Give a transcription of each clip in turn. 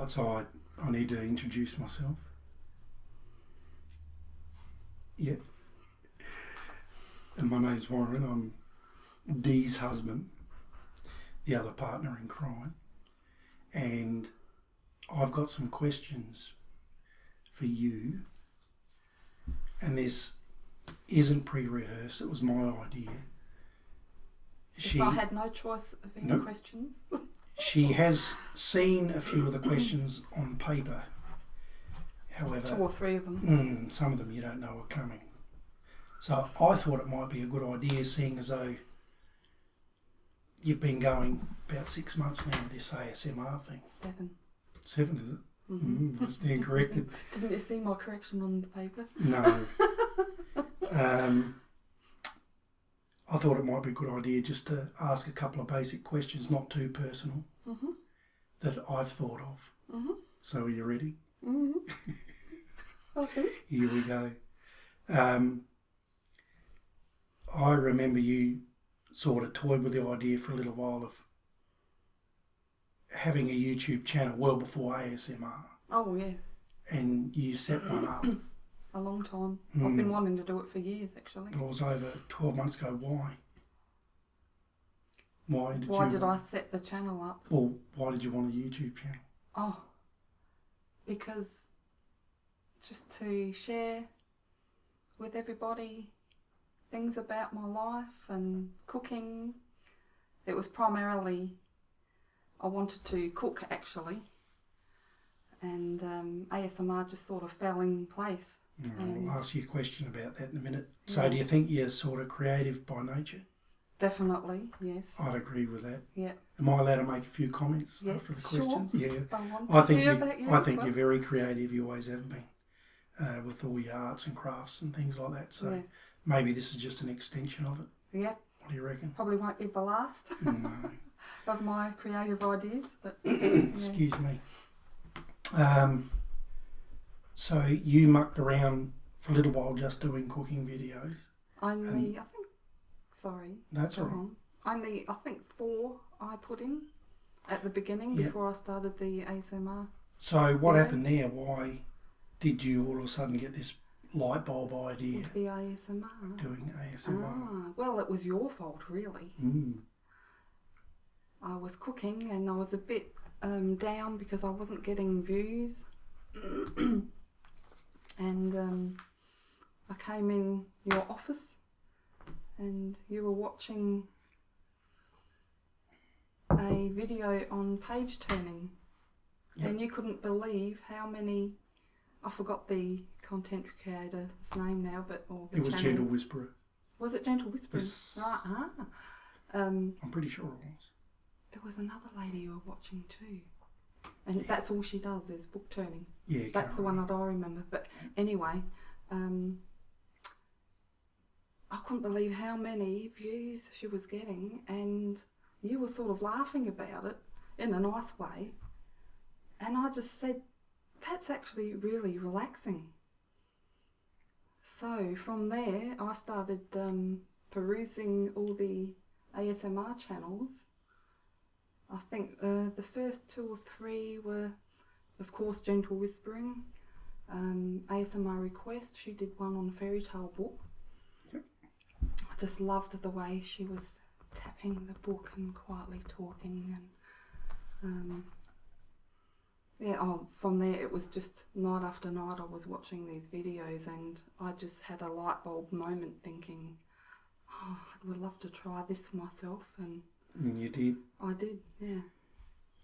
Right, so I need to introduce myself. Yeah. And my name's Warren. I'm Dee's husband, the other partner in crime. And I've got some questions for you. And this isn't pre-rehearsed. It was my idea. So I had no choice of any questions? She has seen a few of the questions on paper. However, 2 or 3 of them. Some of them you don't know are coming. So I thought it might be a good idea, seeing as though you've been going about 6 months now with this ASMR thing. 7. 7, is it? Mm-hmm. I stand corrected. Didn't you see my correction on the paper? No. I thought it might be a good idea just to ask a couple of basic questions, not too personal, that I've thought of. So are you ready? Okay. Here we go. I remember you sort of toyed with the idea for a little while of having a YouTube channel well before ASMR. Oh, yes. And you set one up. A long time. I've been wanting to do it for years, actually. It was over 12 months ago. Why? Why did I set the channel up? Well, why did you want a YouTube channel? Oh, because just to share with everybody things about my life and cooking. It was primarily, I wanted to cook actually, and ASMR just sort of fell in place. I'll ask you a question about that in a minute. So do you think you're sort of creative by nature? Definitely, yes. I'd agree with that. Yeah. Am I allowed to make a few comments after the questions? Sure. Yeah. I think you're very creative. You always have been, with all your arts and crafts and things like that. So maybe this is just an extension of it. Yeah. What do you reckon? Probably won't be the last No. of my creative ideas, but excuse me. So you mucked around for a little while just doing cooking videos. That's all right. Only, I think 4 I put in at the beginning before I started the ASMR. So what happened there? Why did you all of a sudden get this light bulb idea? The ASMR. Doing ASMR. Well, it was your fault, really. I was cooking and I was a bit down because I wasn't getting views. And I came in your office and you were watching a video on page turning. And you couldn't believe how many, I forgot the content creator's name now, but it was Gentle Whisperer. Was it Gentle Whisperer? Yes. Right. I'm pretty sure it was. There was another lady you were watching too. And that's all she does is book turning. Yeah, that's the one that I remember. But anyway, I couldn't believe how many views she was getting, and you were sort of laughing about it in a nice way. And I just said, that's actually really relaxing. So from there, I started perusing all the ASMR channels. I think the first 2 or 3 were, of course, Gentle Whispering, ASMR Request. She did one on Fairy Tale Book. Yep. I just loved the way she was tapping the book and quietly talking. And from there it was just night after night I was watching these videos, and I just had a light bulb moment thinking, I would love to try this myself. And you did? I did, yeah.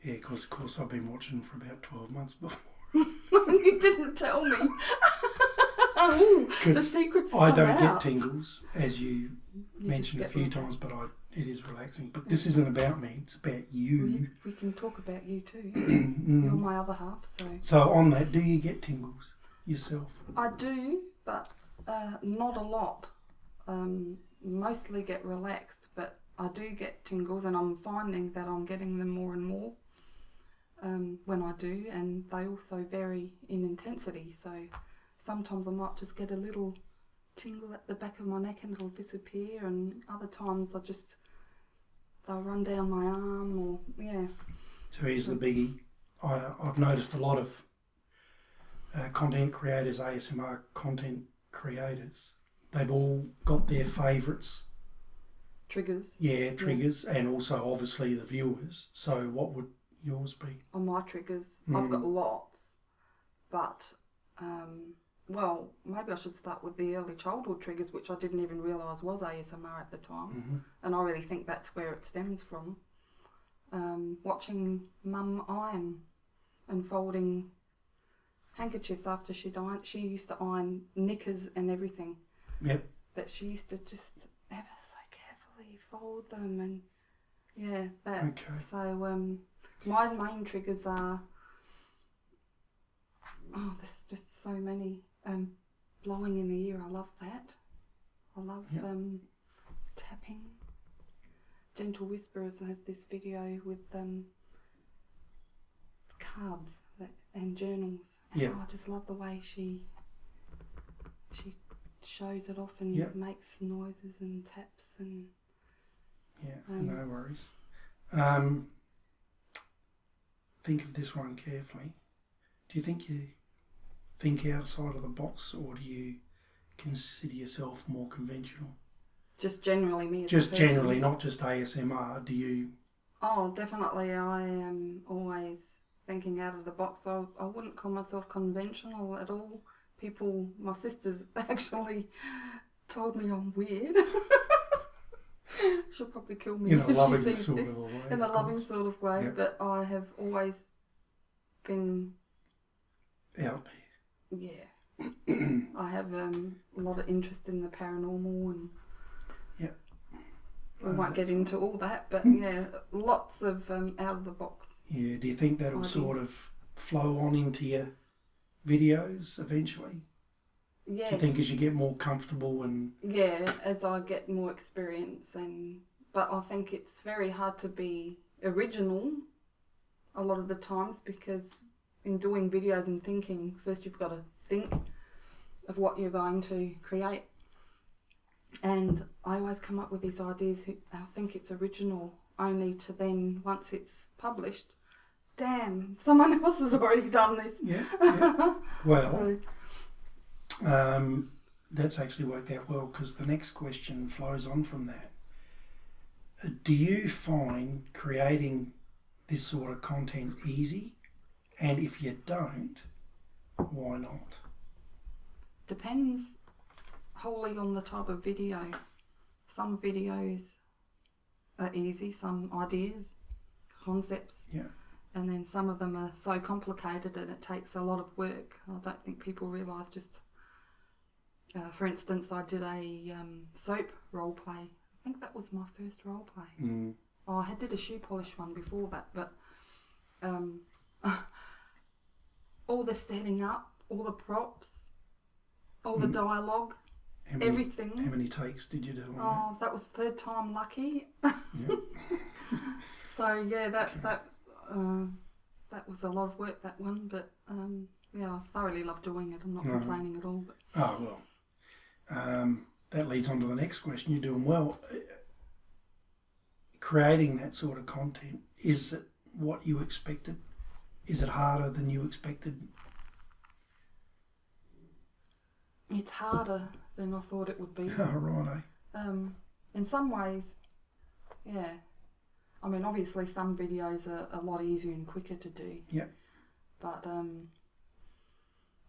Yeah, because of course I've been watching for about 12 months before. You didn't tell me. The secret's I don't out. get tingles, as you mentioned a few times, but it is relaxing. But this isn't about me, it's about you. We can talk about you too. You're my other half, so. So on that, do you get tingles yourself? I do, but not a lot. Mostly get relaxed, but I do get tingles, and I'm finding that I'm getting them more and more when I do, and they also vary in intensity. So sometimes I might just get a little tingle at the back of my neck and it'll disappear, and other times they'll run down my arm, or So here's the biggie. I've noticed a lot of content creators, ASMR content creators, they've all got their favourites. Triggers. Yeah, triggers, and also obviously the viewers. So what would yours be? On my triggers, I've got lots, but well, maybe I should start with the early childhood triggers, which I didn't even realise was ASMR at the time, and I really think that's where it stems from. Watching Mum iron and folding handkerchiefs after she'd ironed. She used to iron knickers and everything. Yep. But she used to just ever so carefully fold them, and yeah, that. Okay. So my main triggers are, there's just so many. Blowing in the ear, I love that. I love tapping. Gentle Whisperers has this video with cards and journals. Yeah. I just love the way she shows it off and makes noises and taps and. Yeah, no worries. Think of this one carefully. Do you think you think outside of the box, or do you consider yourself more conventional? Just generally me as a Just person. generally, not just ASMR. Do you? Oh, definitely. I am always thinking out of the box. I wouldn't call myself conventional at all. People, my sisters actually told me I'm weird. She'll probably kill me In a if loving she sees sort this. of a way. In a of loving course. sort of way, Yep. but I have always been, Out yeah. I have a lot of interest in the paranormal, and Yep. we won't get into all that, but yeah, lots of out of the box. Yeah. Do you think that'll ideas. sort of flow on into your videos eventually? Yes. Do you think as you get more comfortable and Yeah, as I get more experience, but I think it's very hard to be original a lot of the times, because in doing videos and thinking, first you've got to think of what you're going to create. And I always come up with these ideas, I think it's original, only to then, once it's published, damn, someone else has already done this. yeah. Well, So, that's actually worked out well, because the next question flows on from that. Do you find creating this sort of content easy? And if you don't, why not? depends wholly on the type of video. Some videos are easy, some ideas, concepts, Yeah. and then some of them are so complicated and it takes a lot of work. I don't think people realise just, for instance, I did a soap role play. I think that was my first role play. Oh, I did a shoe polish one before that, but all the setting up, all the props, all the dialogue, everything. How many takes did you do on Oh, that was third time lucky. that? Yeah. So yeah, that was a lot of work, that one, but yeah, I thoroughly love doing it. I'm not complaining at all. But. Oh, well, that leads on to the next question. You're doing well. Creating that sort of content, is it what you expected? Is it harder than you expected? It's harder than I thought it would be. Oh, right, eh? In some ways, yeah. I mean, obviously some videos are a lot easier and quicker to do. Yeah. But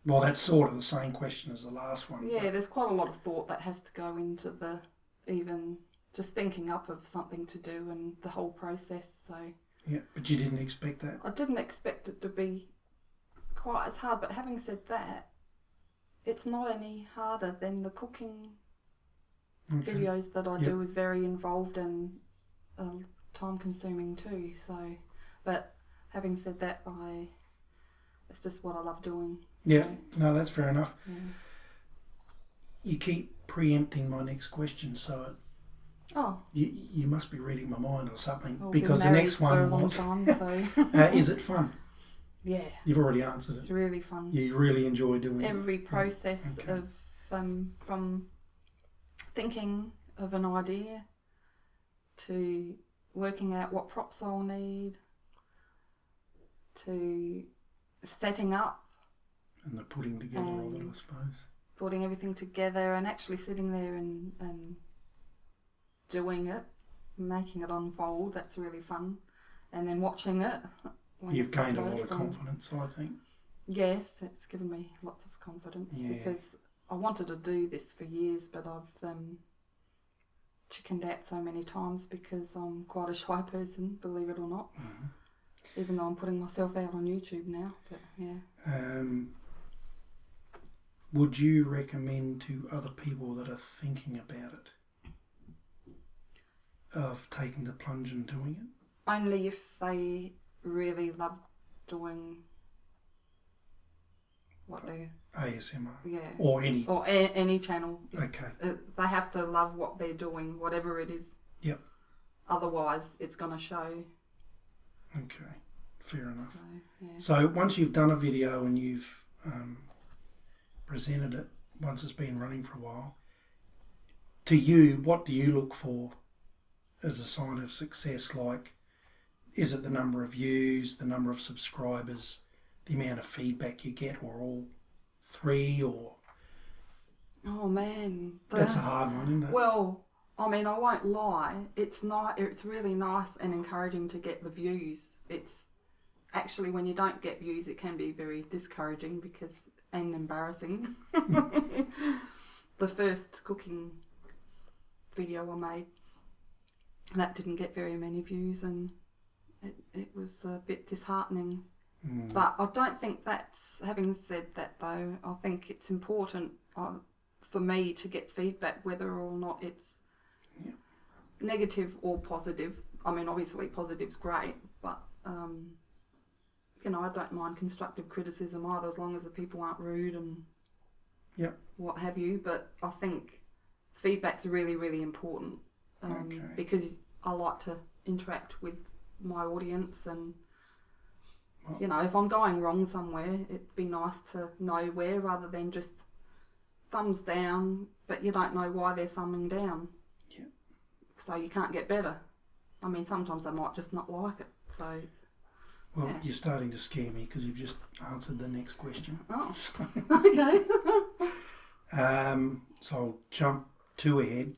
Well, that's sort of the same question as the last one. yeah, there's quite a lot of thought that has to go into the even just thinking up of something to do and the whole process. So Yeah, but you didn't expect that. I didn't expect it to be quite as hard. But having said that, it's not any harder than the cooking videos that I do. Is very involved and time consuming too. So, but having said that, it's just what I love doing. Yeah, So, no, that's fair enough. yeah. You keep preempting my next question, so Oh, you must be reading my mind or something, well, because been the married next for a one long was, time, so is it fun? yeah, You've already answered it's it. really fun. You really enjoy doing it. Every process Okay. of from thinking of an idea to working out what props I'll need to setting up, And the putting together of it, I suppose. putting everything together and actually sitting there and doing it, making it unfold. That's really fun. And then watching it. When You've it's gained a lot uploaded of confidence, I think. Yes, it's given me lots of confidence because I wanted to do this for years, but I've chickened out so many times because I'm quite a shy person, believe it or not. Mm-hmm. Even though I'm putting myself out on YouTube now, but yeah. Would you recommend to other people that are thinking about it of taking the plunge and doing it? Only if they really love doing what they ASMR. yeah Or any. or any channel. Okay. They have to love what they're doing, whatever it is. Yep. Otherwise, it's going to show. Okay. Fair enough. So, yeah. So once you've done a video and you've presented it, once it's been running for a while, to you, what do you look for as a sign of success? Like, is it the number of views, the number of subscribers, the amount of feedback you get, or all three? Or Oh man, that's a hard one, isn't it? Well, I mean, I won't lie. It's not. It's really nice and encouraging to get the views. It's actually, when you don't get views, it can be very discouraging and embarrassing. The first cooking video I made, that didn't get very many views, and it was a bit disheartening. But I don't think that's, having said that though, I think it's important for me to get feedback, whether or not it's negative or positive. I mean, obviously positive's great, but you know, I don't mind constructive criticism either, as long as the people aren't rude and what have you. But I think feedback's really, really important because I like to interact with my audience, and you know, if I'm going wrong somewhere, it'd be nice to know where, rather than just thumbs down, but you don't know why they're thumbing down. Yeah. So you can't get better. I mean, sometimes they might just not like it. So it's... Well, you're starting to scare me because you've just answered the next question. Oh, So, okay. so I'll jump two ahead.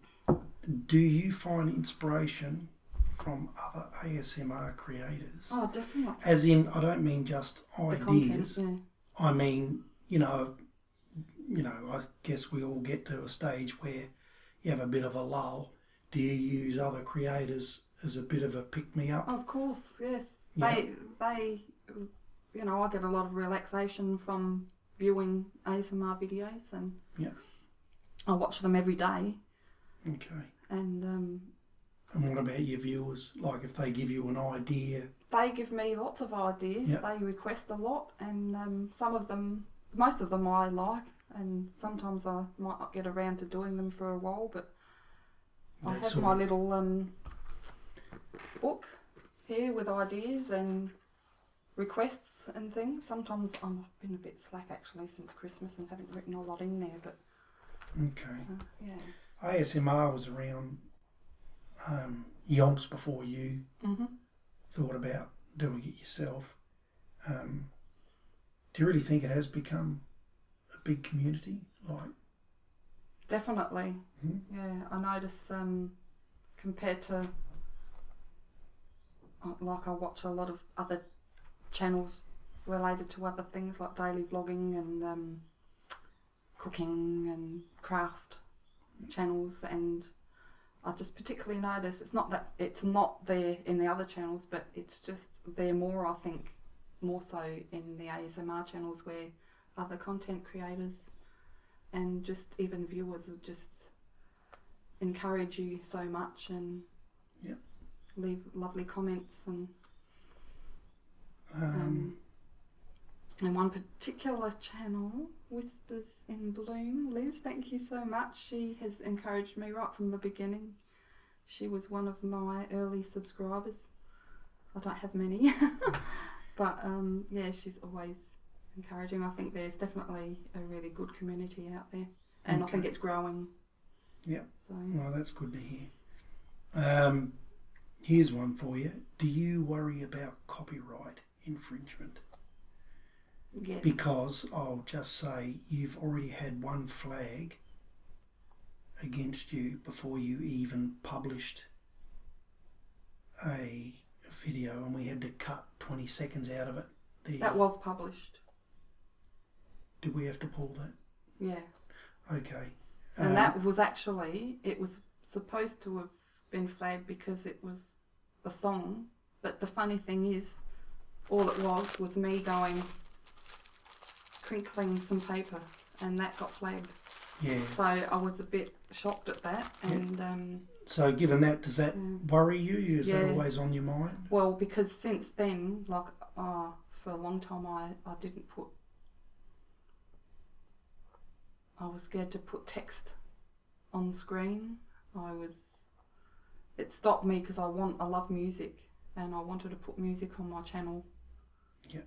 Do you find inspiration from other ASMR creators? Oh, definitely. As in, I don't mean just The ideas. content, I mean, you know, I guess we all get to a stage where you have a bit of a lull. Do you use other creators as a bit of a pick-me-up? Of course, yes. Yeah. They, you know, I get a lot of relaxation from viewing ASMR videos, and I watch them every day. Okay. And what about your viewers? Like, if they give you an idea? they give me lots of ideas. Yep. They request a lot, and most of them I like, and sometimes I might not get around to doing them for a while, but I have my little book here with ideas and requests and things. Sometimes I've been a bit slack actually since Christmas and haven't written a lot in there, but okay. ASMR was around yonks before you thought about doing it yourself. Do you really think it has become a big community? Like, definitely. Yeah, I notice compared to, like, I watch a lot of other channels related to other things like daily vlogging and cooking and craft channels, and I just particularly notice it's not that it's not there in the other channels, but it's just there more, I think, more so in the ASMR channels, where other content creators and just even viewers would just encourage you so much and leave lovely comments, and one particular channel, Whispers in Bloom, Liz, thank you so much. She has encouraged me right from the beginning. She was one of my early subscribers. I don't have many, but yeah, she's always encouraging. I think there's definitely a really good community out there, and I think it's growing. Yeah. So, well, that's good to hear. Here's one for you. Do you worry about copyright infringement. Yes. Because I'll just say you've already had one flag against you before you even published a video, and we had to cut 20 seconds out of it. That was published. Did we have to pull that? Yeah. Okay. And that was actually, it was supposed to have been flagged because it was a song, but the funny thing is, all it was me going, crinkling some paper, and that got flagged. Yeah. So I was a bit shocked at that, and so given that, does that worry you? Is that always on your mind? Well, because since then, like for a long time, I didn't put. I was scared to put text on the screen. It stopped me because I love music, and I wanted to put music on my channel. Yeah.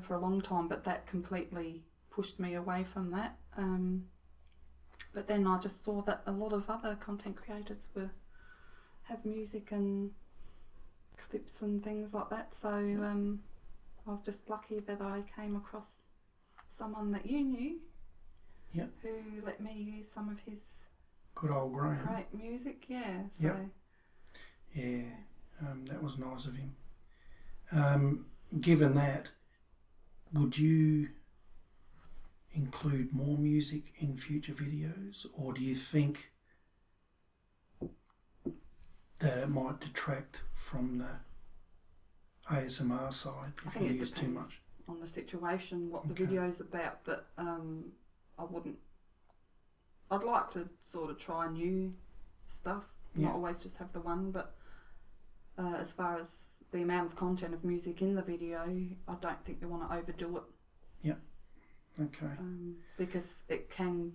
For a long time, but that completely pushed me away from that. But then I just saw that a lot of other content creators have music and clips and things like that. So I was just lucky that I came across someone that you knew, who let me use some of his good old Graham. Great music. Yeah. So. Yeah, that was nice of him. Given that, would you include more music in future videos, or do you think that it might detract from the ASMR side if you use too much? On the situation, what the video's about, but I wouldn't. I'd like to sort of try new stuff, not always just have the one, but as far as the amount of content of music in the video, I don't think you want to overdo it. Yeah. Okay. Because it can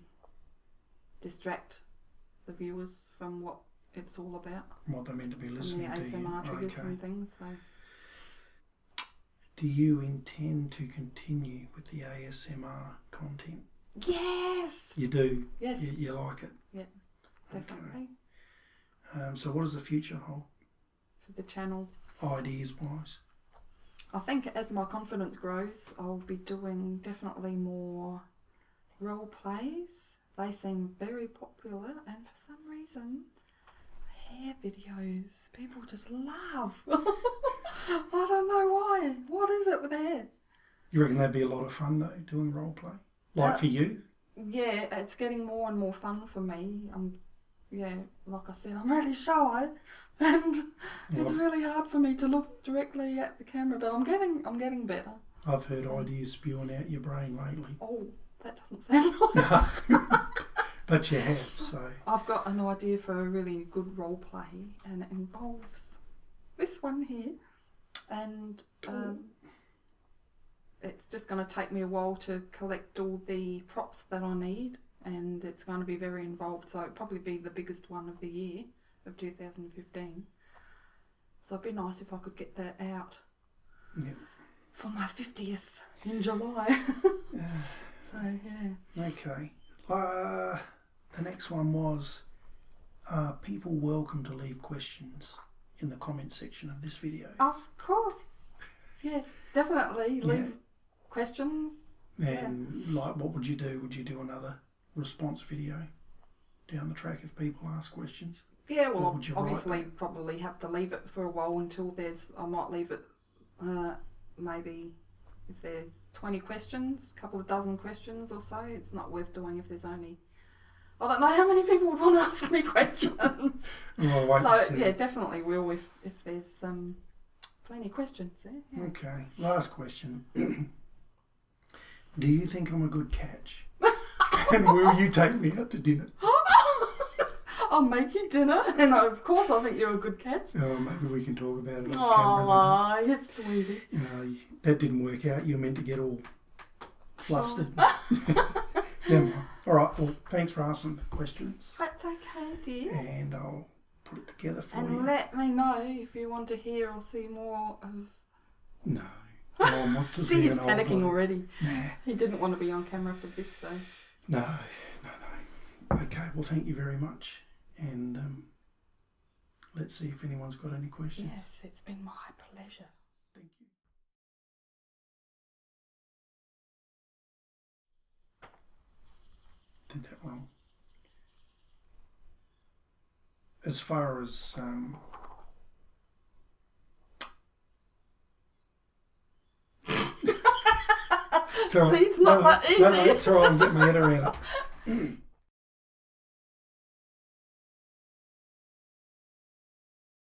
distract the viewers from what it's all about. What they're meant to be listening to. And the ASMR triggers and things. So. Do you intend to continue with the ASMR content? Yes! You do? Yes. You like it? Yeah, definitely. Okay. So what does the future hold? For the channel? Ideas-wise? I think as my confidence grows, I'll be doing definitely more role plays. They seem very popular, and for some reason, hair videos, people just love. I don't know why. What is it with hair? You reckon that'd be a lot of fun though, doing role play? Like for you? Yeah, it's getting more and more fun for me. Like I said, I'm really shy, and it's really hard for me to look directly at the camera. But I'm getting better. I've heard ideas spewing out your brain lately. Oh, that doesn't sound nice. But you have, so. I've got an idea for a really good role play, and it involves this one here, and it's just going to take me a while to collect all the props that I need, and it's going to be very involved, so it'll probably be the biggest one of the year of 2015. So it'd be nice if I could get that out for my 50th in July. So yeah. Okay. The next one was, people welcome to leave questions in the comment section of this video. Of course. Yes, definitely. Leave questions. And like, what would you do? Would you do another response video down the track if people ask questions? Yeah, well, obviously probably have to leave it for a while until I might leave it maybe if there's 20 questions, a couple of dozen questions or so. It's not worth doing if there's only, I don't know how many people would want to ask me questions. Yeah, definitely will if there's plenty of questions there. Yeah. Okay, last question. Do you think I'm a good catch? And will you take me out to dinner? I'll make you dinner, and of course I think you're a good catch. Oh, maybe we can talk about it off camera. Oh, it's sweetie. That didn't work out. You were meant to get all flustered. Never mind. All right, well, thanks for asking the questions. That's okay, dear. And I'll put it together for you. And let me know if you want to hear or see more of... No. No one wants to see he's panicking already. Nah. He didn't want to be on camera for this, so... No. Okay, well, thank you very much. And let's see if anyone's got any questions. Yes, it's been my pleasure. Thank you. did that wrong. As far as See, it's not that easy. No, it's all right. I'm getting my head around it.